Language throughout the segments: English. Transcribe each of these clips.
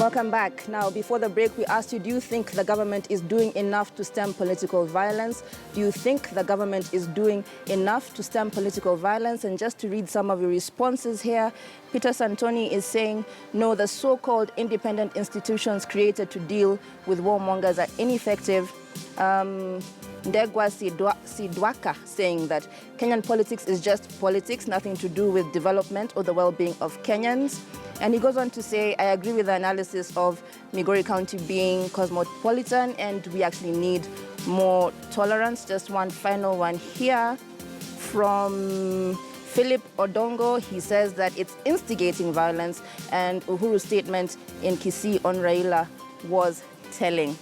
Welcome back. Now, before the break, we asked you, do you think the government is doing enough to stem political violence? Do you think the government is doing enough to stem political violence? And just to read some of your responses here, Peter Santoni is saying, no, the so-called independent institutions created to deal with warmongers are ineffective. Ndegwa Sidwaka saying that Kenyan politics is just politics, nothing to do with development or the well-being of Kenyans. And he goes on to say, I agree with the analysis of Migori County being cosmopolitan and we actually need more tolerance. Just one final one here from Philip Odongo. He says that it's instigating violence, and Uhuru's statement in Kisii on Raila was telling.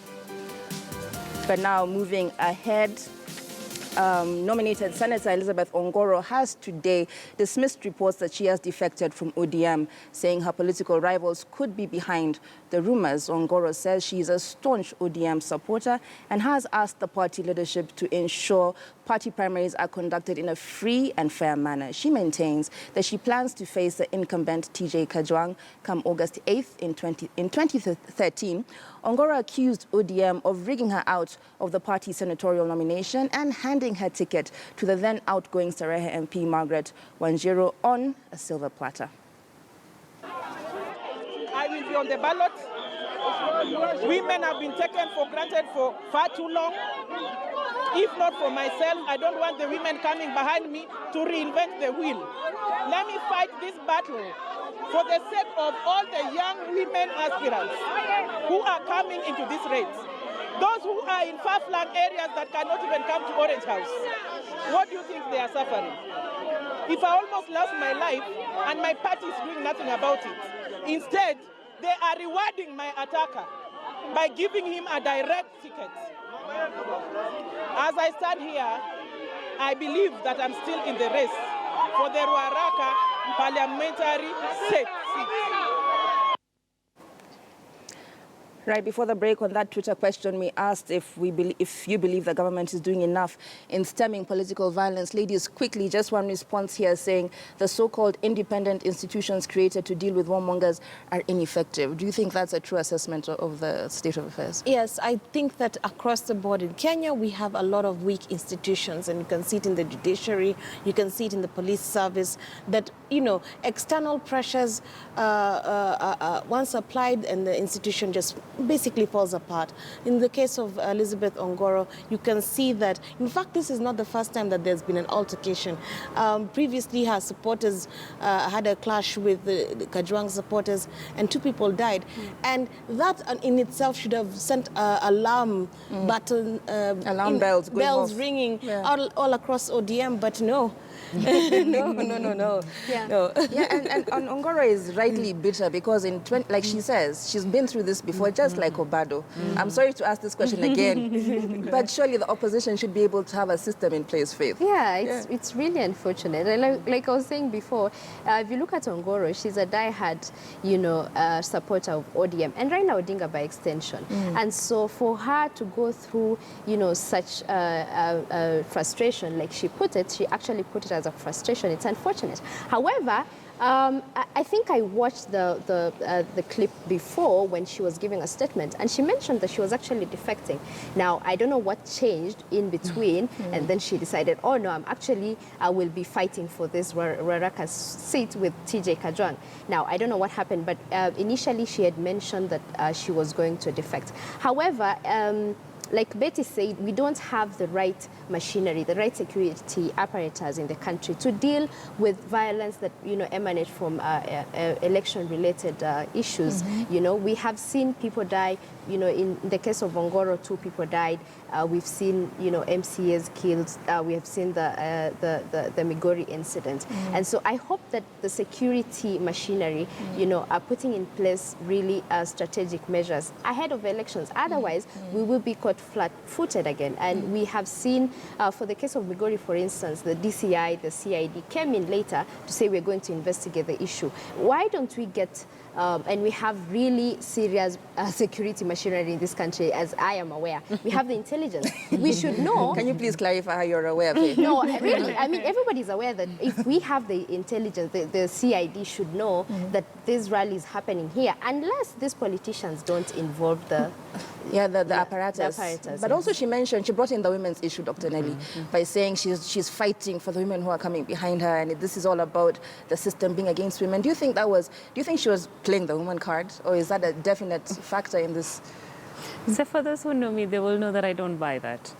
But now moving ahead, nominated Senator Elizabeth Ongoro has today dismissed reports that she has defected from ODM, saying her political rivals could be behind the rumors. Ongoro says she is a staunch ODM supporter and has asked the party leadership to ensure party primaries are conducted in a free and fair manner. She maintains that she plans to face the incumbent TJ Kajwang come August 8th in 2013. Ongoro accused ODM of rigging her out of the party senatorial nomination and handing her ticket to the then outgoing Sarehe MP Margaret Wanjiru on a silver platter. I will be on the ballot. Women have been taken for granted for far too long. If not for myself, I don't want the women coming behind me to reinvent the wheel. Let me fight this battle for the sake of all the young women aspirants who are coming into this race. Those who are in far-flung areas that cannot even come to Orange House. What do you think they are suffering? If I almost lost my life and my party is doing nothing about it, instead, they are rewarding my attacker by giving him a direct ticket. As I stand here, I believe that I'm still in the race for the Ruaraka parliamentary seat. Right, before the break on that Twitter question, we asked if you believe the government is doing enough in stemming political violence. Ladies, quickly, just one response here saying the so-called independent institutions created to deal with warmongers are ineffective. Do you think that's a true assessment of the state of affairs? Yes, I think that across the board in Kenya, we have a lot of weak institutions, and you can see it in the judiciary, you can see it in the police service, that, you know, external pressures once applied and the institution just basically falls apart. In the case of Elizabeth Ongoro, you can see that, in fact, this is not the first time that there's been an altercation. Previously, her supporters had a clash with the Kajwang supporters, and 2 people died. And that in itself should have sent alarm button, alarm bells ringing all across ODM, but no. No. Yeah. No. Yeah, and Ongoro is rightly bitter because like she says, she's been through this before, just like Obado. I'm sorry to ask this question again, but surely the opposition should be able to have a system in place, Faith. Yeah, it's really unfortunate. Like I was saying before, if you look at Ongoro, she's a diehard, supporter of ODM and Raila Odinga by extension. And so for her to go through, such frustration, like she put it, she actually put it as a frustration. It's unfortunate. However, I think I watched the clip before when she was giving a statement, and she mentioned that she was actually defecting. Now, I don't know what changed in between, and then she decided, oh no, I will be fighting for this Ruaraka seat with TJ Kajwang. Now, I don't know what happened, but initially she had mentioned that she was going to defect. However, like Betty said, we don't have the right machinery, the right security apparatus in the country to deal with violence that emanate from election-related issues. We have seen people die. In the case of Ongoro, 2 people died. We've seen MCAs killed. We have seen the Migori incident, and so I hope that the security machinery, are putting in place really strategic measures ahead of elections. Otherwise, we will be caught flat-footed again. And we have seen, for the case of Migori, for instance, the DCI, the CID came in later to say we're going to investigate the issue. Why don't we get, and we have really serious security machinery in this country, as I am aware. We have the intelligence. We should know. Can you please clarify how you're aware of it? No, really, I mean, everybody's aware that if we have the intelligence, the CID should know that this rally is happening here, unless these politicians don't involve the apparatus. But also she brought in the women's issue, Dr. Nelly, by saying she's fighting for the women who are coming behind her, and this is all about the system being against women. Do you think she was playing the woman card, or is that a definite factor in this? So for those who know me, they will know that I don't buy that.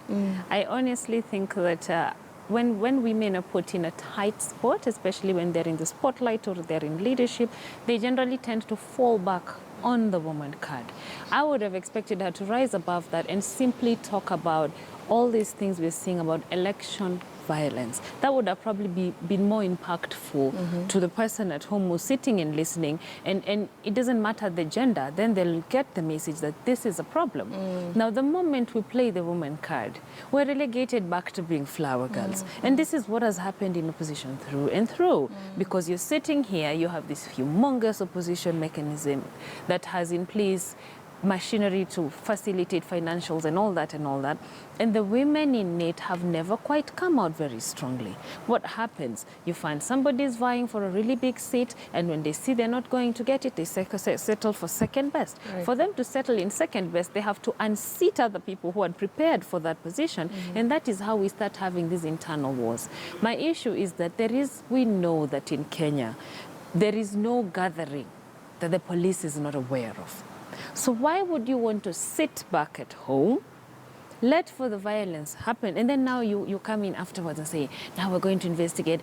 I honestly think that when women are put in a tight spot, especially when they're in the spotlight or they're in leadership, they generally tend to fall back on the woman card. I would have expected her to rise above that and simply talk about all these things we're seeing about election violence. That would have probably been more impactful to the person at home who's sitting and listening, and it doesn't matter the gender, then they'll get the message that this is a problem. Now, the moment we play the woman card, we're relegated back to being flower girls. And this is what has happened in opposition through and through, because you're sitting here, you have this humongous opposition mechanism that has in place machinery to facilitate financials and all that, and the women in it have never quite come out very strongly. What happens? You find somebody is vying for a really big seat, and when they see they're not going to get it, they settle for second best. Right. For them to settle in second best, they have to unseat other people who are prepared for that position, and that is how we start having these internal wars. My issue is that we know that in Kenya, there is no gathering that the police is not aware of. So why would you want to sit back at home, let for the violence happen, and then now you come in afterwards and say, now we're going to investigate?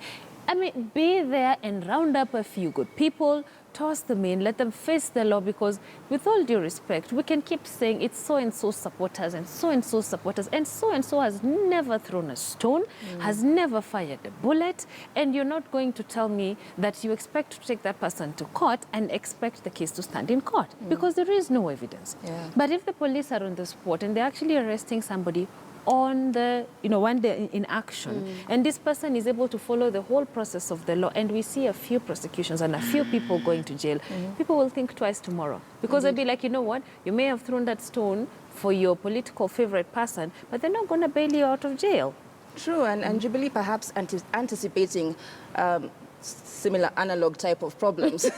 I mean, be there and round up a few good people, toss them in, let them face the law, because with all due respect, we can keep saying it's so-and-so supporters and so-and-so supporters, and so-and-so has never thrown a stone, has never fired a bullet, and you're not going to tell me that you expect to take that person to court and expect the case to stand in court, because there is no evidence. Yeah. But if the police are on the spot and they're actually arresting somebody on the, one day in action, and this person is able to follow the whole process of the law, and we see a few prosecutions and a few people going to jail, people will think twice tomorrow, because they'll be like, you know what, you may have thrown that stone for your political favorite person, but they're not going to bail you out of jail. True, and Jubilee perhaps anticipating similar analog type of problems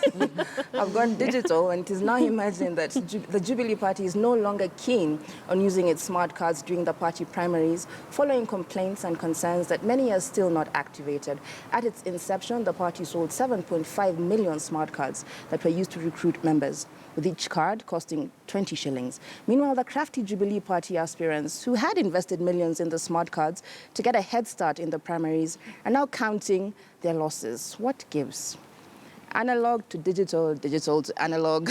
have gone digital, and it is now imagined that the Jubilee Party is no longer keen on using its smart cards during the party primaries, following complaints and concerns that many are still not activated. At its inception, the party sold 7.5 million smart cards that were used to recruit members, with each card costing 20 shillings. Meanwhile, the crafty Jubilee Party aspirants who had invested millions in the smart cards to get a head start in the primaries are now counting their losses. What gives? Analog to digital, digital to analog.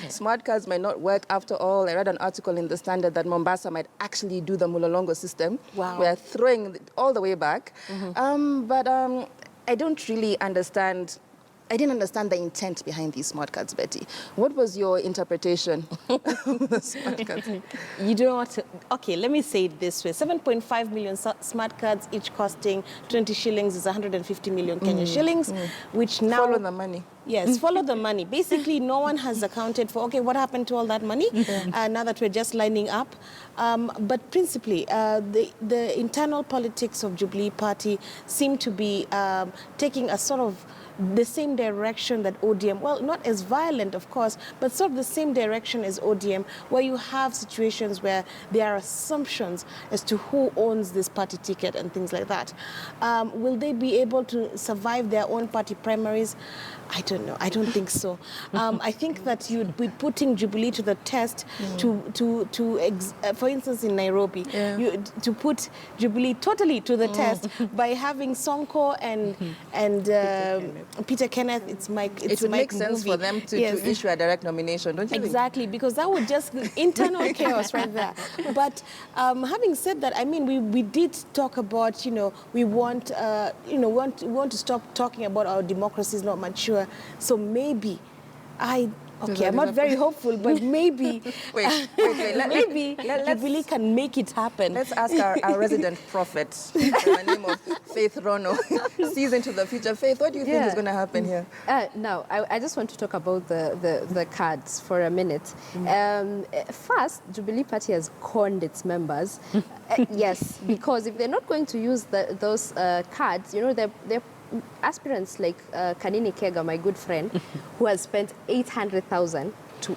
Smart cards might not work after all. I read an article in the Standard that Mombasa might actually do the Mulolongo system. Wow. We're throwing all the way back. But I don't really understand. I didn't understand the intent behind these smart cards, Betty. What was your interpretation of the smart cards? You don't want to... Okay, let me say it this way. 7.5 million smart cards, each costing 20 shillings, is 150 million Kenyan shillings, which now... Follow the money. Yes, follow the money. Basically, no one has accounted for, okay, what happened to all that money now that we're just lining up. But principally, the internal politics of Jubilee Party seem to be taking a sort of the same direction that ODM, well, not as violent, of course, but sort of the same direction as ODM, where you have situations where there are assumptions as to who owns this party ticket and things like that. Will they be able to survive their own party primaries? I don't know. I don't think so. I think that you'd be putting Jubilee to the test for instance, in Nairobi, to put Jubilee totally to the test by having Sonko and Peter Kenneth. It would make sense for them to issue a direct nomination, don't you think? Exactly, because that would just be internal chaos right there. But having said that, I mean, we did talk about, we want to stop talking about our democracy is not mature. So maybe, I Okay, I'm not very hopeful, but maybe, maybe Jubilee can make it happen. Let's ask our resident prophet, by the name of Faith Rono, sees into the future. Faith, what do you think is going to happen here? Now, I just want to talk about the cards for a minute. First, Jubilee Party has conned its members. Yes, because if they're not going to use those cards, you know, they're aspirants like Kanini Kega, my good friend, who has spent 800,000 to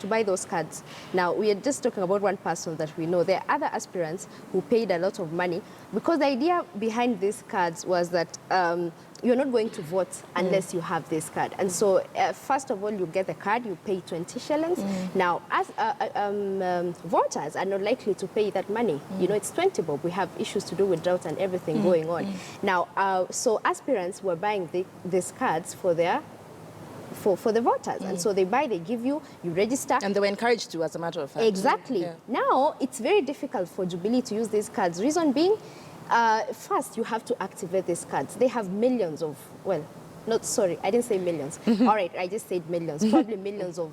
buy those cards. Now, we are just talking about one person that we know. There are other aspirants who paid a lot of money because the idea behind these cards was that you're not going to vote unless you have this card. And so, first of all, you get the card, you pay 20 shillings. Now, as voters are not likely to pay that money. You know, it's 20 bob. We have issues to do with drought and everything going on. Now, so aspirants were buying these cards for their for the voters. And so they buy, they give you, you register. And they were encouraged to, as a matter of fact. Exactly. Yeah. Now, it's very difficult for Jubilee to use these cards. Reason being, first, you have to activate these cards. They have millions of, well, not, sorry, I didn't say millions. All right, I just said millions. Probably millions of,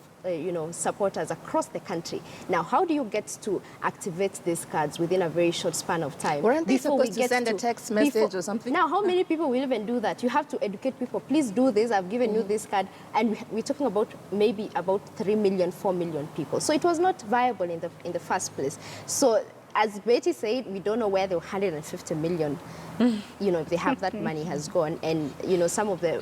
supporters across the country. Now, how do you get to activate these cards within a very short span of time? Weren't they supposed to send a text message or something? Now, how many people will even do that? You have to educate people. Please do this. I've given you this card. And we're talking about maybe about 3 million, 4 million people. So it was not viable in the first place. So, as Betty said, we don't know where the 150 million, if they have that money has gone, and some of the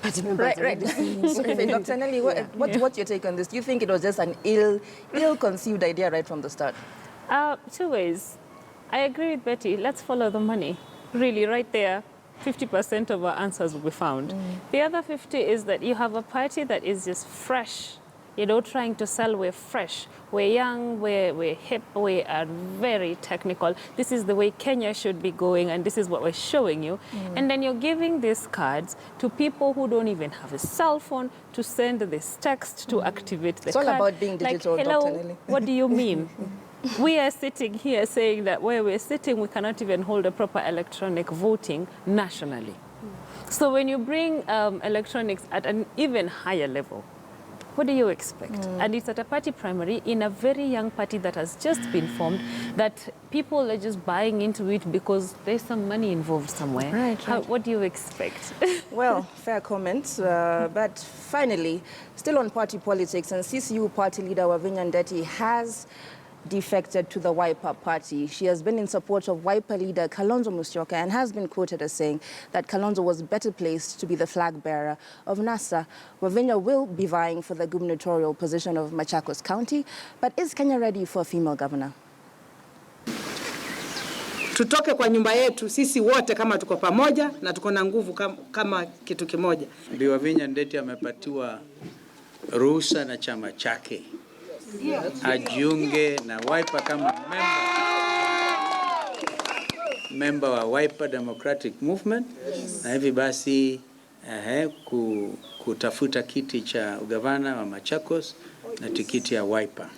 party members. Right. Sorry, Dr. Nelly, what's your take on this? Do you think it was just an ill-conceived idea right from the start? Two ways. I agree with Betty. Let's follow the money. Really, right there, 50% of our answers will be found. The other 50 is that you have a party that is just fresh. Trying to sell, we're fresh, we're young, we're hip, we are very technical. This is the way Kenya should be going, and this is what we're showing you. And then you're giving these cards to people who don't even have a cell phone to send this text to activate the card. It's all about being digital, like, hello, Dr. Nelly. What do you mean? We are sitting here saying that where we're sitting, we cannot even hold a proper electronic voting nationally. So when you bring electronics at an even higher level, what do you expect? And it's at a party primary in a very young party that has just been formed, that people are just buying into it because there's some money involved somewhere. Right. What do you expect? Well, fair comments. But finally, still on party politics, and CCU party leader Wavinya Ndeti has defected to the Wiper party. She has been in support of Wiper leader Kalonzo Musyoka and has been quoted as saying that Kalonzo was better placed to be the flag bearer of NASA. Wavinya will be vying for the gubernatorial position of Machakos County, but is Kenya ready for a female governor? Tutoke kwa nyumba yetu sisi wote kama tuko pamoja na tuko na nguvu kama kitu kimoja. Bi Wavinya Ndeti amepatiwa ruhusa na chama chake ajiunge na Wiper kama member wa Wiper Democratic Movement, na hivi basi kutafuta kiti cha ugavana wa Machakos na tikiti ya Wiper.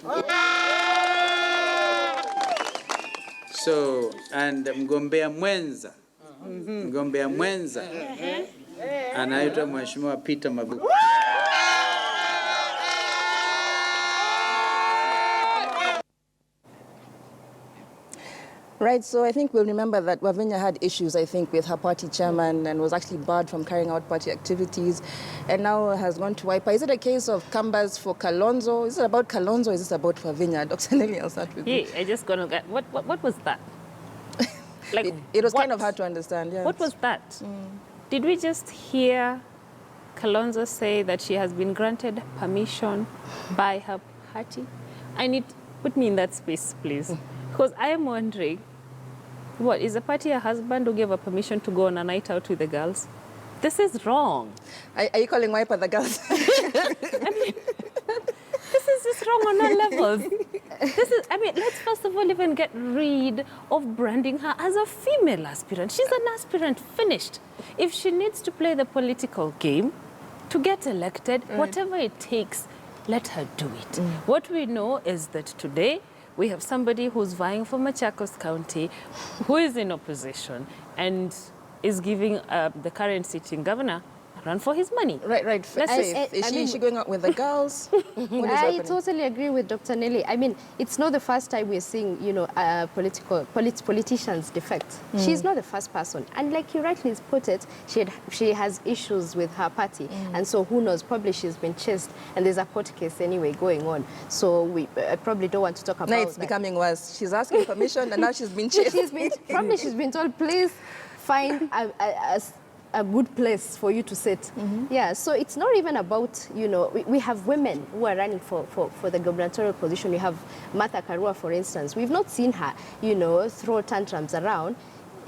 So, and mgombea mwenza anaitwa Mheshimiwa Peter Maguku. Right, so I think we'll remember that Wavinya had issues, with her party chairman and was actually barred from carrying out party activities and now has gone to Wiper. Is it a case of canvas for Kalonzo? Is it about Kalonzo or is this about Wavinya? Dr. Nelly, I'll start with you. I just gonna get, what was that? Like, it was kind of hard to understand, yeah. What was that? Did we just hear Kalonzo say that she has been granted permission by her party? Put me in that space, please. Because I am wondering, what, is the party her husband who gave her permission to go on a night out with the girls? This is wrong. Are you calling Wiper the girls? This is just wrong on all levels. Let's first of all even get rid of branding her as a female aspirant. She's an aspirant, finished. If she needs to play the political game to get elected, whatever it takes, let her do it. What we know is that today, we have somebody who's vying for Machakos County, who is in opposition and is giving the current sitting governor run for his money. Right. Let's say, Faith, is she going out with the girls? What is I happening? totally agree with Dr. Nelly. I mean, it's not the first time we're seeing, you know, politicians defect. She's not the first person. And like you rightly put it, she has issues with her party. And so who knows, probably she's been chased. And there's a court case anyway going on. So we probably don't want to talk about Now it's that. becoming worse. She's asking permission and now she's been chased. Probably she's been told, please find a good place for you to sit. Yeah, so it's not even about, you know, we have women who are running for the gubernatorial position. We have Martha Karua, for instance. We've not seen her, you know, throw tantrums around.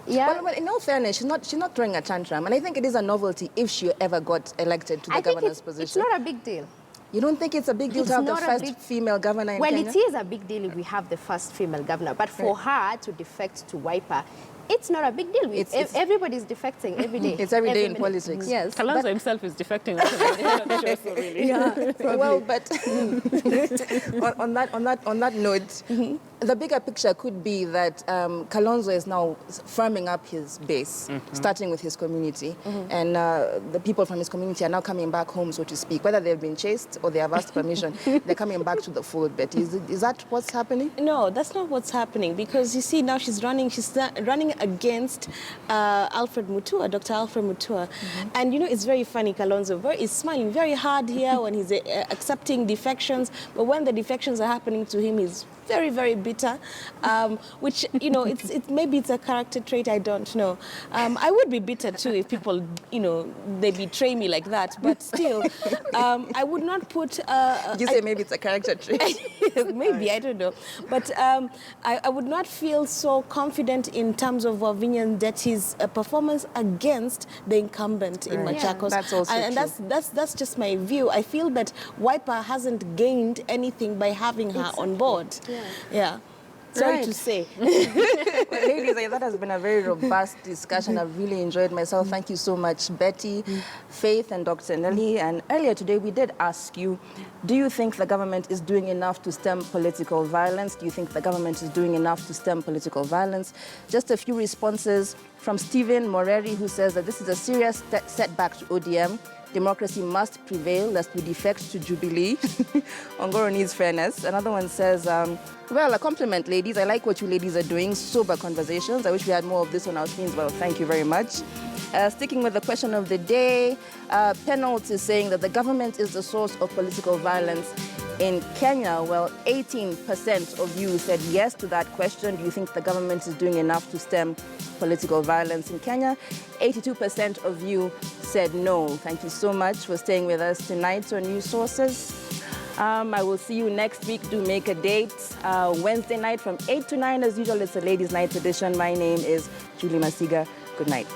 Yeah. Well, in all fairness, she's not throwing a tantrum. And I think it is a novelty if she ever got elected to the governor's position. It's not a big deal. You don't think it's a big deal to have the first female governor in Kenya? Well, it is a big deal if we have the first female governor. But for her to defect to Wiper, it's not a big deal. Everybody's defecting every day. It's every day in politics. Yes. Kalonzo himself is defecting. So really. Yeah, well, but on that note, the bigger picture could be that Kalonzo is now firming up his base, starting with his community, and the people from his community are now coming back home, so to speak. Whether they've been chased or they have asked permission, they're coming back to the fold. But is that what's happening? No, that's not what's happening, because you see now she's running against Alfred Mutua, Dr. Alfred Mutua. And you know, it's very funny, Kalonzo is smiling very hard here when he's accepting defections, but when the defections are happening to him, he's very, very bitter, which, you know, maybe it's a character trait, I don't know. I would be bitter too if people, you know, they betray me like that, but still, I would not put... you say maybe it's a character trait? Maybe, I don't know. But I would not feel so confident in terms of Wavinya Ndeti's performance against the incumbent in Machakos. That's also and that's just my view. I feel that Wiper hasn't gained anything by having her on board. Yeah. Sorry to say. Well, ladies, that has been a very robust discussion. I've really enjoyed myself. Thank you so much, Betty, Faith, and Dr. Nelly. And earlier today, we did ask you, do you think the government is doing enough to stem political violence? Do you think the government is doing enough to stem political violence? Just a few responses from Stephen Moreri, who says that this is a serious setback to ODM. Democracy must prevail lest we defect to Jubilee. Ongoro needs fairness. Another one says, well, a compliment, ladies. I like what you ladies are doing. Sober conversations. I wish we had more of this on our screens. Well, thank you very much. Sticking with the question of the day, Penalt is saying that the government is the source of political violence in Kenya. Well, 18% of you said yes to that question. Do you think the government is doing enough to stem political violence in Kenya? 82% of you said no. Thank you so much for staying with us tonight on News Sources. I will see you next week. Do make a date. Wednesday night from 8 to 9 as usual. It's a ladies' night edition. My name is Julie Masiga. Good night.